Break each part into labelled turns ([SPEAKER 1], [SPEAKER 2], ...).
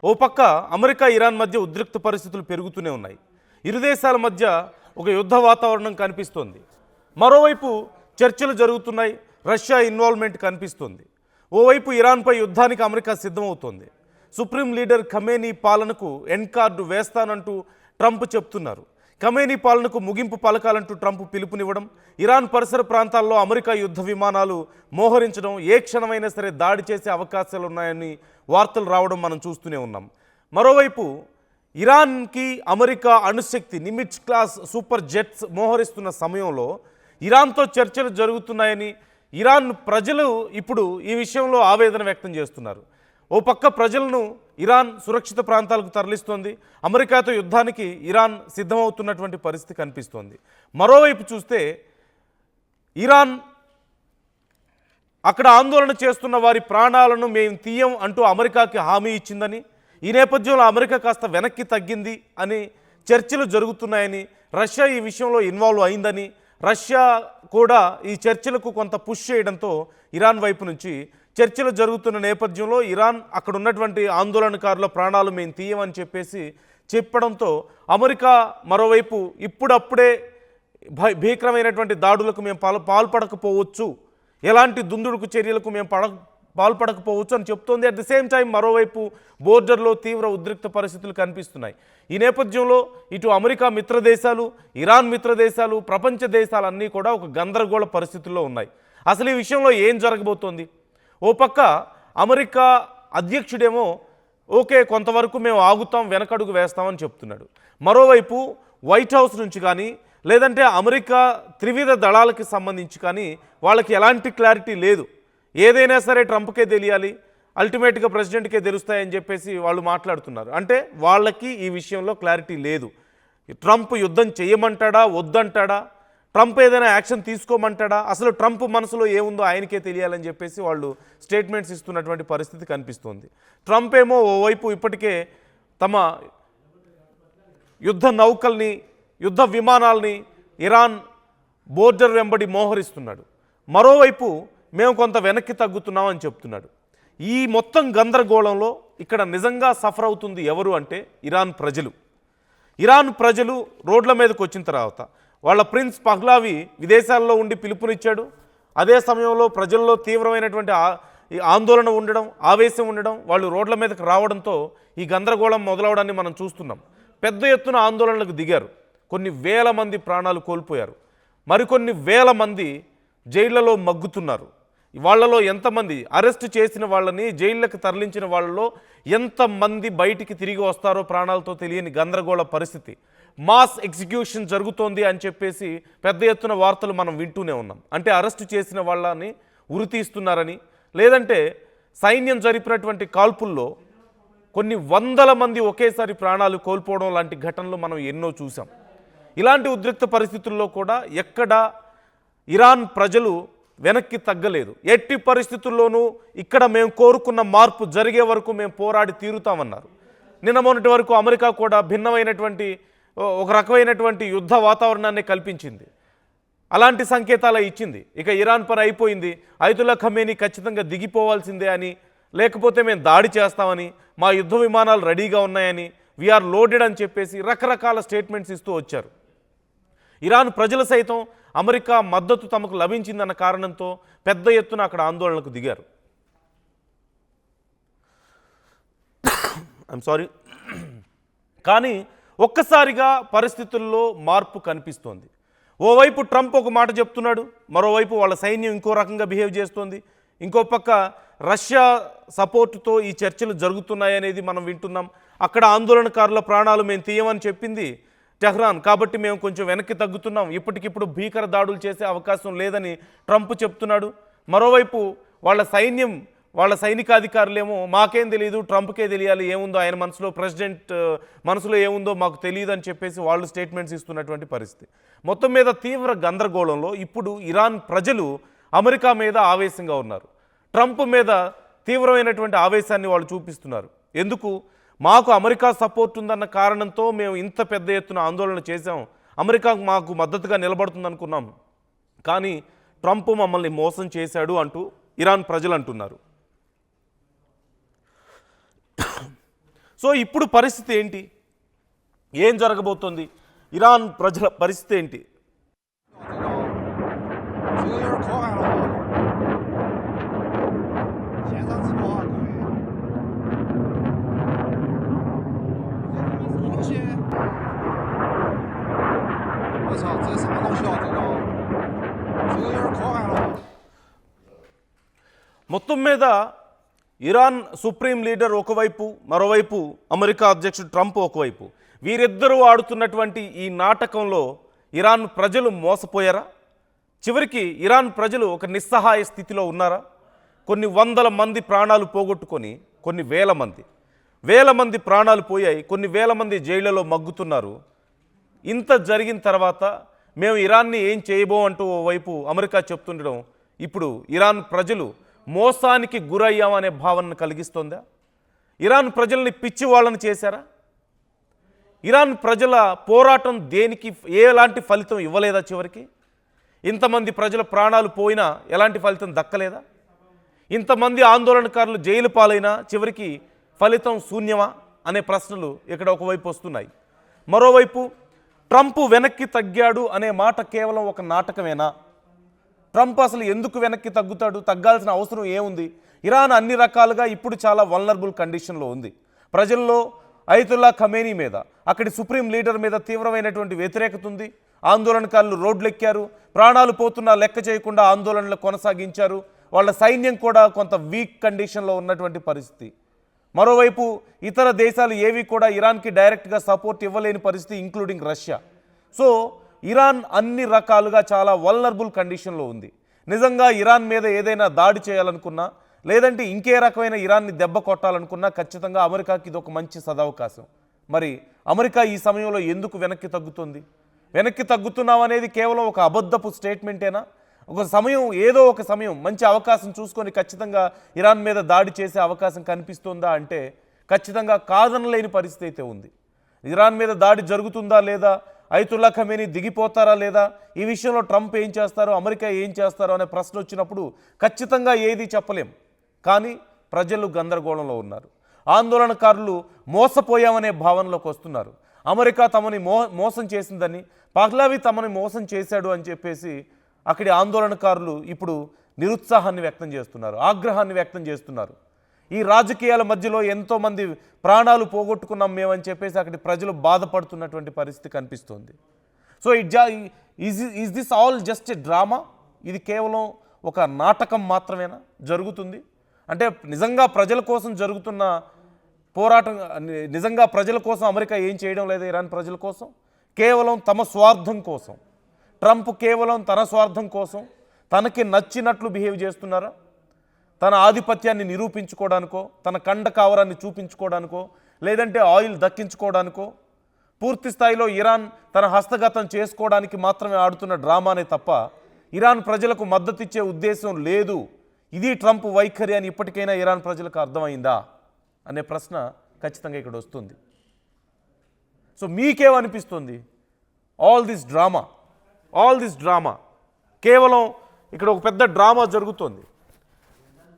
[SPEAKER 1] ఓ పక్క America Iran మధ్య ఉద్రిక్త పరిస్థితులు పెరుగుతూనే ఉన్నాయి. ఇరు దేశాల మధ్య ఒక యుద్ధ వాతావరణం కనిపిస్తోంది. మరోవైపు చర్చలు జరుగుతున్నాయి. రష్యా ఇన్వాల్వ్మెంట్ కనిపిస్తోంది. ఓవైపు ఇరాన్పై యుద్ధానికి అమెరికా సిద్ధమవుతోంది. సుప్రీం లీడర్ ఖమేనీ పాలనకు ఎండ్ కార్డు వేస్తానంటూ ట్రంప్ చెప్తున్నారు. ఖమేనీ పాలనకు ముగింపు పలకాలంటూ ట్రంప్ పిలుపునివ్వడం, ఇరాన్ పరిసర ప్రాంతాల్లో అమెరికా యుద్ధ విమానాలు మోహరించడం, ఏ క్షణమైనా సరే దాడి చేసే అవకాశాలు ఉన్నాయని వార్తలు రావడం మనం చూస్తూనే ఉన్నాం. మరోవైపు ఇరాన్కి అమెరికా అణుశక్తి నిమిట్స్ క్లాస్ సూపర్ జెట్స్ మోహరిస్తున్న సమయంలో ఇరాన్తో చర్చలు జరుగుతున్నాయని ఇరాన్ ప్రజలు ఇప్పుడు ఈ విషయంలో ఆవేదన వ్యక్తం చేస్తున్నారు. ఓ పక్క ప్రజలను ఇరాన్ సురక్షిత ప్రాంతాలకు తరలిస్తోంది. అమెరికాతో యుద్ధానికి ఇరాన్ సిద్ధమవుతున్నటువంటి పరిస్థితి కనిపిస్తోంది. మరోవైపు చూస్తే ఇరాన్ అక్కడ ఆందోళన చేస్తున్న వారి ప్రాణాలను మేము తీయం అంటూ అమెరికాకి హామీ ఇచ్చిందని, ఈ నేపథ్యంలో అమెరికా కాస్త వెనక్కి తగ్గింది అని చర్చలు జరుగుతున్నాయని, రష్యా ఈ విషయంలో ఇన్వాల్వ్ అయిందని, రష్యా కూడా ఈ చర్చలకు కొంత పుష్ చేయడంతో ఇరాన్ వైపు నుంచి చర్చలు జరుగుతున్న నేపథ్యంలో ఇరాన్ అక్కడ ఉన్నటువంటి ఆందోళనకారుల ప్రాణాలు మేము తీయమని చెప్పడంతో అమెరికా మరోవైపు ఇప్పుడప్పుడే భీకరమైనటువంటి దాడులకు మేము పాల్పడకపోవచ్చు, ఎలాంటి దుందుడుకు చర్యలకు మేము పాల్పడకపోవచ్చు అని చెప్తోంది. అట్ ది సేమ్ టైం మరోవైపు బోర్డర్లో తీవ్ర ఉద్రిక్త పరిస్థితులు కనిపిస్తున్నాయి. ఈ నేపథ్యంలో ఇటు అమెరికా మిత్రదేశాలు, ఇరాన్ మిత్రదేశాలు, ప్రపంచ దేశాలన్నీ కూడా ఒక గందరగోళ పరిస్థితుల్లో ఉన్నాయి. అసలు ఈ విషయంలో ఏం జరగబోతోంది? ఓ పక్క అమెరికా అధ్యక్షుడేమో ఓకే కొంతవరకు మేము ఆగుతాం, వెనకడుగు వేస్తామని చెప్తున్నాడు. మరోవైపు వైట్ హౌస్ నుంచి కానీ లేదంటే అమెరికా త్రివిధ దళాలకి సంబంధించి కానీ వాళ్ళకి ఎలాంటి క్లారిటీ లేదు. ఏదైనా సరే ట్రంప్కే తెలియాలి, అల్టిమేట్గా ప్రెసిడెంట్కే తెలుస్తాయని చెప్పేసి వాళ్ళు మాట్లాడుతున్నారు. అంటే వాళ్ళకి ఈ విషయంలో క్లారిటీ లేదు. ట్రంప్ యుద్ధం చేయమంటాడా, వద్దంటాడా, ట్రంప్ ఏదైనా యాక్షన్ తీసుకోమంటాడా, అసలు ట్రంప్ మనసులో ఏముందో ఆయనకే తెలియాలని చెప్పేసి వాళ్ళు స్టేట్మెంట్స్ ఇస్తున్నటువంటి పరిస్థితి కనిపిస్తోంది. ట్రంప్ ఏమో ఓవైపు ఇప్పటికే తమ యుద్ధ నౌకల్ని, యుద్ధ విమానాల్ని ఇరాన్ బోర్డర్ వెంబడి మోహరిస్తున్నాడు. మరోవైపు మేము కొంత వెనక్కి తగ్గుతున్నామని చెప్తున్నాడు. ఈ మొత్తం గందరగోళంలో ఇక్కడ నిజంగా సఫర్ అవుతుంది ఎవరు అంటే ఇరాన్ ప్రజలు. ఇరాన్ ప్రజలు రోడ్ల మీదకి వచ్చిన తర్వాత వాళ్ళ ప్రిన్స్ పహ్లావి విదేశాల్లో ఉండి పిలుపునిచ్చాడు. అదే సమయంలో ప్రజల్లో తీవ్రమైనటువంటి ఆందోళన ఉండడం, ఆవేశం ఉండడం, వాళ్ళు రోడ్ల మీదకి రావడంతో ఈ గందరగోళం మొదలవడాన్ని మనం చూస్తున్నాం. పెద్ద ఎత్తున ఆందోళనలకు దిగారు. కొన్ని వేల మంది ప్రాణాలు కోల్పోయారు. మరికొన్ని వేల మంది జైళ్లలో మగ్గుతున్నారు. వాళ్ళలో ఎంతమంది అరెస్ట్ చేసిన వాళ్ళని జైళ్ళకి తరలించిన వాళ్ళలో ఎంతమంది బయటికి తిరిగి వస్తారో ప్రాణాలతో తెలియని గందరగోళ పరిస్థితి. మాస్ ఎగ్జిక్యూషన్ జరుగుతోంది అని చెప్పేసి పెద్ద ఎత్తున వార్తలు మనం వింటూనే ఉన్నాం. అంటే అరెస్టు చేసిన వాళ్ళని ఉరితీస్తున్నారని, లేదంటే సైన్యం జరిపినటువంటి కాల్పుల్లో కొన్ని వందల మంది ఒకేసారి ప్రాణాలు కోల్పోవడం లాంటి ఘటనలు మనం ఎన్నో చూసాం. ఇలాంటి ఉద్రిక్త పరిస్థితుల్లో కూడా ఎక్కడ ఇరాన్ ప్రజలు వెనక్కి తగ్గలేదు. ఎట్టి పరిస్థితుల్లోనూ ఇక్కడ మేము కోరుకున్న మార్పు జరిగే వరకు మేము పోరాడి తీరుతామన్నారు. నిన్న మొన్నటి వరకు అమెరికా కూడా భిన్నమైనటువంటి ఒక రకమైనటువంటి యుద్ధ వాతావరణాన్ని కల్పించింది, అలాంటి సంకేతాలు ఇచ్చింది. ఇక ఇరాన్ పని అయిపోయింది, అయతుల్లా ఖమేనీ ఖచ్చితంగా దిగిపోవాల్సిందే అని, లేకపోతే మేము దాడి చేస్తామని, మా యుద్ధ విమానాలు రెడీగా ఉన్నాయని, వీఆర్ లోడెడ్ అని చెప్పేసి రకరకాల స్టేట్మెంట్స్ ఇస్తూ వచ్చారు. ఇరాన్ ప్రజలు సైతం అమెరికా మద్దతు తమకు లభించిందన్న కారణంతో పెద్ద ఎత్తున అక్కడ ఆందోళనకు దిగారు. I'm sorry. కానీ ఒక్కసారిగా పరిస్థితుల్లో మార్పు కనిపిస్తోంది. ఓవైపు ట్రంప్ ఒక మాట చెప్తున్నాడు, మరోవైపు వాళ్ళ సైన్యం ఇంకో రకంగా బిహేవ్ చేస్తోంది. ఇంకో పక్క రష్యా సపోర్టుతో ఈ చర్చలు జరుగుతున్నాయనేది మనం వింటున్నాం. అక్కడ ఆందోళనకారుల ప్రాణాలు మేము తీయమని చెప్పింది టెహ్రాన్, కాబట్టి మేము కొంచెం వెనక్కి తగ్గుతున్నాం, ఇప్పటికిప్పుడు భీకర దాడులు చేసే అవకాశం లేదని ట్రంప్ చెప్తున్నాడు. మరోవైపు వాళ్ళ సైన్యం, వాళ్ళ సైనికాధికారులేమో మాకేం తెలియదు, ట్రంప్కే తెలియాలి ఏముందో ఆయన మనసులో, ప్రెసిడెంట్ మనసులో ఏముందో మాకు తెలియదు అని చెప్పేసి వాళ్ళు స్టేట్మెంట్స్ ఇస్తున్నటువంటి పరిస్థితి. మొత్తం మీద తీవ్ర గందరగోళంలో ఇప్పుడు ఇరాన్ ప్రజలు అమెరికా మీద ఆవేశంగా ఉన్నారు. ట్రంప్ మీద తీవ్రమైనటువంటి ఆవేశాన్ని వాళ్ళు చూపిస్తున్నారు. ఎందుకు? మాకు అమెరికా సపోర్ట్ ఉందన్న కారణంతో మేము ఇంత పెద్ద ఎత్తున ఆందోళన చేశాం, అమెరికా మాకు మద్దతుగా నిలబడుతుంది అనుకున్నాం, కానీ ట్రంప్ మమ్మల్ని మోసం చేశాడు అంటూ ఇరాన్ ప్రజలు అంటున్నారు. సో ఇప్పుడు పరిస్థితి ఏంటి, ఏం జరగబోతోంది, ఇరాన్ ప్రజల పరిస్థితి ఏంటి?
[SPEAKER 2] 这个有点可汗了啊！线上直播啊，各位。这东西，我操，这啥东西啊？这个有点可汗了。
[SPEAKER 1] మొత్తం మీద ఇరాన్ సుప్రీం లీడర్ ఒకవైపు, మరోవైపు అమెరికా అధ్యక్షుడు ట్రంప్ ఒకవైపు, వీరిద్దరూ ఆడుతున్నటువంటి ఈ నాటకంలో ఇరాన్ ప్రజలు మోసపోయారా? చివరికి ఇరాన్ ప్రజలు ఒక నిస్సహాయ స్థితిలో ఉన్నారా? కొన్ని వందల మంది ప్రాణాలు పోగొట్టుకొని, కొన్ని వేల మంది ప్రాణాలు పోయాయి, కొన్ని వేల మంది జైళ్లలో మగ్గుతున్నారు. ఇంత జరిగిన తర్వాత మేము ఇరాన్ని ఏం చేయబోం అంటూ ఓవైపు అమెరికా చెప్తుండడం ఇప్పుడు ఇరాన్ ప్రజలు మోసానికి గురయ్యామనే భావనను కలిగిస్తోందా? ఇరాన్ ప్రజల్ని పిచ్చి వాళ్ళని చేశారా? ఇరాన్ ప్రజల పోరాటం దేనికి ఎలాంటి ఫలితం ఇవ్వలేదా? చివరికి ఇంతమంది ప్రజల ప్రాణాలు పోయినా ఎలాంటి ఫలితం దక్కలేదా? ఇంతమంది ఆందోళనకారులు జైలు పాలైనా చివరికి ఫలితం శూన్యమా అనే ప్రశ్నలు ఇక్కడ ఒకవైపు వస్తున్నాయి. మరోవైపు ట్రంప్ వెనక్కి తగ్గాడు అనే మాట కేవలం ఒక నాటకమేనా? ట్రంప్ అసలు ఎందుకు వెనక్కి తగ్గుతాడు? తగ్గాల్సిన అవసరం ఏముంది? ఇరాన్ అన్ని రకాలుగా ఇప్పుడు చాలా వల్నరబుల్ కండిషన్లో ఉంది. ప్రజల్లో అయతుల్లా ఖమేనీ మీద, అక్కడి సుప్రీం లీడర్ మీద తీవ్రమైనటువంటి వ్యతిరేకత ఉంది. ఆందోళనకారులు రోడ్లెక్కారు, ప్రాణాలు పోతున్నా లెక్క చేయకుండా ఆందోళనలు కొనసాగించారు. వాళ్ళ సైన్యం కూడా కొంత వీక్ కండిషన్లో ఉన్నటువంటి పరిస్థితి. మరోవైపు ఇతర దేశాలు ఏవి కూడా ఇరాన్కి డైరెక్ట్గా సపోర్ట్ ఇవ్వలేని పరిస్థితి, ఇంక్లూడింగ్ రష్యా. సో ఇరాన్ అన్ని రకాలుగా చాలా వల్నరబుల్ కండిషన్లో ఉంది. నిజంగా ఇరాన్ మీద ఏదైనా దాడి చేయాలనుకున్నా, లేదంటే ఇంకే రకమైన ఇరాన్ని దెబ్బ కొట్టాలనుకున్నా ఖచ్చితంగా అమెరికాకి ఇది ఒక మంచి సదవకాశం. మరి అమెరికా ఈ సమయంలో ఎందుకు వెనక్కి తగ్గుతుంది? వెనక్కి తగ్గుతున్నాం అనేది కేవలం ఒక అబద్ధపు స్టేట్మెంటేనా? ఏదో ఒక సమయం మంచి అవకాశం చూసుకొని ఖచ్చితంగా ఇరాన్ మీద దాడి చేసే అవకాశం కనిపిస్తుందా అంటే ఖచ్చితంగా కాదనలేని పరిస్థితి అయితే ఉంది. ఇరాన్ మీద దాడి జరుగుతుందా లేదా, అయతుల్లా ఖమేనీ దిగిపోతారా లేదా, ఈ విషయంలో ట్రంప్ ఏం చేస్తారో, అమెరికా ఏం చేస్తారో అనే ప్రశ్న వచ్చినప్పుడు ఖచ్చితంగా ఏది చెప్పలేం. కానీ ప్రజలు గందరగోళంలో ఉన్నారు. ఆందోళనకారులు మోసపోయామనే భావనలోకి వస్తున్నారు. అమెరికా తమని మోసం చేసిందని, పహ్లావి తమని మోసం చేశాడు అని చెప్పేసి అక్కడి ఆందోళనకారులు ఇప్పుడు నిరుత్సాహాన్ని వ్యక్తం చేస్తున్నారు, ఆగ్రహాన్ని వ్యక్తం చేస్తున్నారు. ఈ రాజకీయాల మధ్యలో ఎంతోమంది ప్రాణాలు పోగొట్టుకున్నాం మేమని చెప్పేసి అక్కడి ప్రజలు బాధపడుతున్నటువంటి పరిస్థితి కనిపిస్తుంది. So is this all just a drama? ఇది కేవలం ఒక నాటకం మాత్రమేనా జరుగుతుంది? అంటే నిజంగా ప్రజల కోసం జరుగుతున్న పోరాటం, నిజంగా ప్రజల కోసం అమెరికా ఏం చేయడం లేదు. ఇరాన్ ప్రజల కోసం కేవలం తమ స్వార్థం కోసం, ట్రంప్ కేవలం తన స్వార్థం కోసం తనకి నచ్చినట్లు బిహేవ్ చేస్తున్నారా? తన ఆధిపత్యాన్ని నిరూపించుకోవడానికో, తన కండ కావరాన్ని చూపించుకోవడానికో, లేదంటే ఆయిల్ దక్కించుకోవడానికో, పూర్తి స్థాయిలో ఇరాన్ తన హస్తగతం చేసుకోవడానికి మాత్రమే ఆడుతున్న డ్రామానే తప్ప ఇరాన్ ప్రజలకు మద్దతు ఇచ్చే ఉద్దేశం లేదు. ఇది ట్రంప్ వైఖరి అని ఇప్పటికైనా ఇరాన్ ప్రజలకు అర్థమైందా అనే ప్రశ్న ఖచ్చితంగా ఇక్కడ వస్తుంది. సో మీకేమనిపిస్తుంది? ఆల్ దిస్ డ్రామా కేవలం ఇక్కడ ఒక పెద్ద డ్రామా జరుగుతోంది.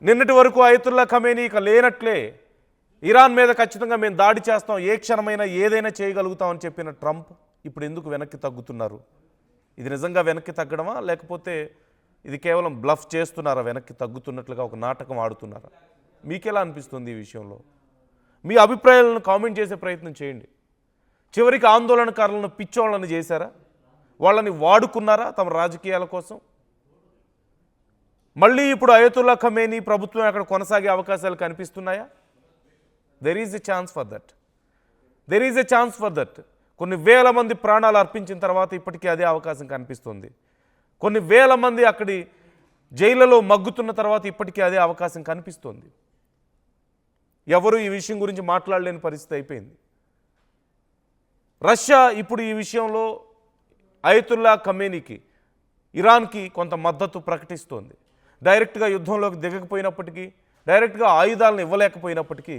[SPEAKER 1] నిన్నటి వరకు అయతుల్లా ఖమేనీ ఇక లేనట్లే, ఇరాన్ మీద ఖచ్చితంగా మేము దాడి చేస్తాం, ఏ క్షణమైనా ఏదైనా చేయగలుగుతామని చెప్పిన ట్రంప్ ఇప్పుడు ఎందుకు వెనక్కి తగ్గుతున్నారు? ఇది నిజంగా వెనక్కి తగ్గడమా, లేకపోతే ఇది కేవలం బ్లఫ్ చేస్తున్నారా? వెనక్కి తగ్గుతున్నట్లుగా ఒక నాటకం ఆడుతున్నారా? మీకెలా అనిపిస్తుంది ఈ విషయంలో? మీ అభిప్రాయాలను కామెంట్ చేసే ప్రయత్నం చేయండి. చివరికి ఆందోళనకారులను పిచ్చోళ్ళని చేశారా? వాళ్ళని వాడుకున్నారా తమ రాజకీయాల కోసం? మళ్ళీ ఇప్పుడు అయతుల్లా ఖమేనీ ప్రభుత్వం అక్కడ కొనసాగే అవకాశాలు కనిపిస్తున్నాయా? There is a chance for that. కొన్ని వేల మంది ప్రాణాలు అర్పించిన తర్వాత ఇప్పటికీ అదే అవకాశం కనిపిస్తుంది. కొన్ని వేల మంది అక్కడి జైళ్లలో మగ్గుతున్న తర్వాత ఇప్పటికీ అదే అవకాశం కనిపిస్తుంది. ఎవరు ఈ విషయం గురించి మాట్లాడలేని పరిస్థితి అయిపోయింది. రష్యా ఇప్పుడు ఈ విషయంలో అయతుల్లా ఖమేనీకి, ఇరాన్కి కొంత మద్దతు ప్రకటిస్తోంది. డైరెక్ట్గా యుద్ధంలోకి దిగకపోయినప్పటికీ, డైరెక్ట్గా ఆయుధాలను ఇవ్వలేకపోయినప్పటికీ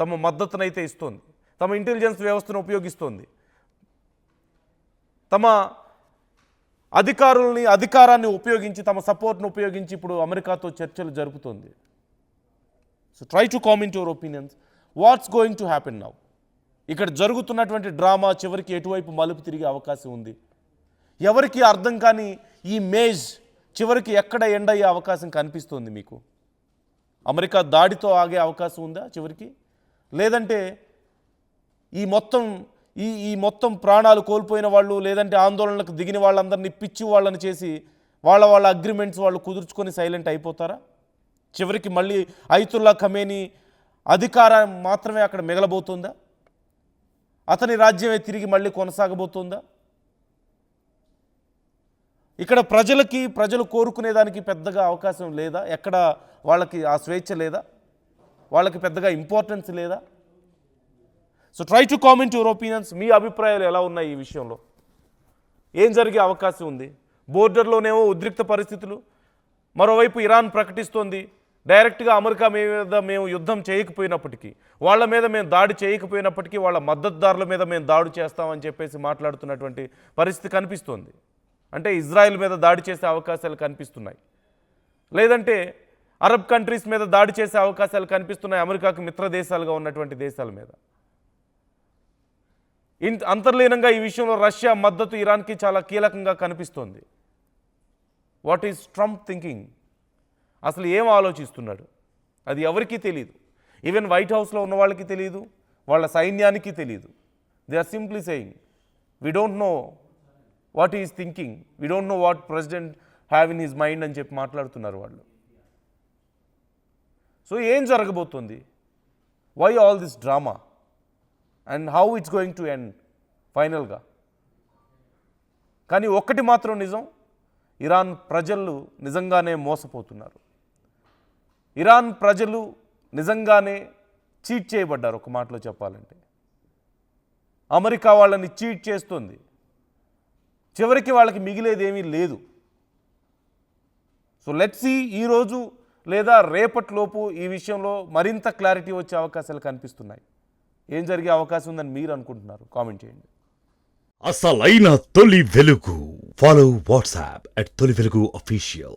[SPEAKER 1] తమ మద్దతునైతే ఇస్తోంది. తమ ఇంటెలిజెన్స్ వ్యవస్థను ఉపయోగిస్తోంది. తమ అధికారాన్ని ఉపయోగించి, తమ సపోర్ట్ను ఉపయోగించి ఇప్పుడు అమెరికాతో చర్చలు జరుపుతోంది. So try to comment your opinions. What's going to happen now? ఇక్కడ జరుగుతున్నటువంటి డ్రామా చివరికి ఎటువైపు మలుపు తిరిగే అవకాశం ఉంది? ఎవరికి అర్థం కాని ఈ మేజ్ చివరికి ఎక్కడ ఎండ్ అయ్యే అవకాశం కనిపిస్తుంది మీకు? అమెరికా దాడితో ఆగే అవకాశం ఉందా చివరికి? లేదంటే ఈ మొత్తం ప్రాణాలు కోల్పోయిన వాళ్ళు, లేదంటే ఆందోళనలకు దిగిన వాళ్ళందరినీ పిచ్చి వాళ్ళని చేసి వాళ్ళ అగ్రిమెంట్స్ వాళ్ళు కుదుర్చుకొని సైలెంట్ అయిపోతారా? చివరికి మళ్ళీ అయతుల్లా ఖమేనీ అధికారం మాత్రమే అక్కడ మిగలబోతుందా? అతని రాజ్యమే తిరిగి మళ్ళీ కొనసాగబోతుందా? ఇక్కడ ప్రజలు కోరుకునేదానికి పెద్దగా అవకాశం లేదా? ఎక్కడ వాళ్ళకి ఆ స్వేచ్ఛ లేదా? వాళ్ళకి పెద్దగా ఇంపార్టెన్స్ లేదా? So try to comment your opinions. మీ అభిప్రాయాలు ఎలా ఉన్నాయి ఈ విషయంలో? ఏం జరిగే అవకాశం ఉంది? బోర్డర్లోనేమో ఉద్రిక్త పరిస్థితులు, మరోవైపు ఇరాన్ ప్రకటిస్తోంది డైరెక్ట్గా అమెరికా మీద మేము యుద్ధం చేయకపోయినప్పటికీ, వాళ్ళ మీద మేము దాడి చేయకపోయినప్పటికీ వాళ్ళ మద్దతుదారుల మీద మేము దాడి చేస్తామని చెప్పేసి మాట్లాడుతున్నటువంటి పరిస్థితి కనిపిస్తోంది. అంటే ఇజ్రాయెల్ మీద దాడి చేసే అవకాశాలు కనిపిస్తున్నాయి, లేదంటే అరబ్ కంట్రీస్ మీద దాడి చేసే అవకాశాలు కనిపిస్తున్నాయి, అమెరికాకు మిత్ర దేశాలుగా ఉన్నటువంటి దేశాల మీద. అంతర్లీనంగా ఈ విషయంలో రష్యా మద్దతు ఇరాన్కి చాలా కీలకంగా కనిపిస్తోంది. What is Trump thinking? అసలు ఏం ఆలోచిస్తున్నాడు అది ఎవరికీ తెలియదు. ఈవెన్ వైట్ హౌస్లో ఉన్న వాళ్ళకి తెలియదు, వాళ్ళ సైన్యానికి తెలియదు. They are simply saying we don't know what is thinking, we don't know what president have in his mind అని చెప్పి మాట్లాడుతున్నారు వాళ్ళు. సో ఏం జరగబోతుంది? Why all this drama and how it's going to end ఫైనల్గా? కానీ ఒక్కటి మాత్రం నిజం, ఇరాన్ ప్రజలు నిజంగానే మోసపోతున్నారు. ఇరాన్ ప్రజలు నిజంగానే చీట్ చేయబడ్డారు. ఒక మాటలో చెప్పాలంటే అమెరికా వాళ్ళని చీట్ చేస్తుంది. చివరికి వాళ్ళకి మిగిలేదేమీ లేదు. సో లెట్స్ సీ ఈరోజు లేదా రేపటిలోపు ఈ విషయంలో మరింత క్లారిటీ వచ్చే అవకాశాలు కనిపిస్తున్నాయి. ఏం జరిగే అవకాశం ఉందని మీరు అనుకుంటున్నారు? కామెంట్ చేయండి.
[SPEAKER 3] అసలైన తొలి వెలుగు. ఫాలో వాట్సాప్ @తొలి వెలుగు official.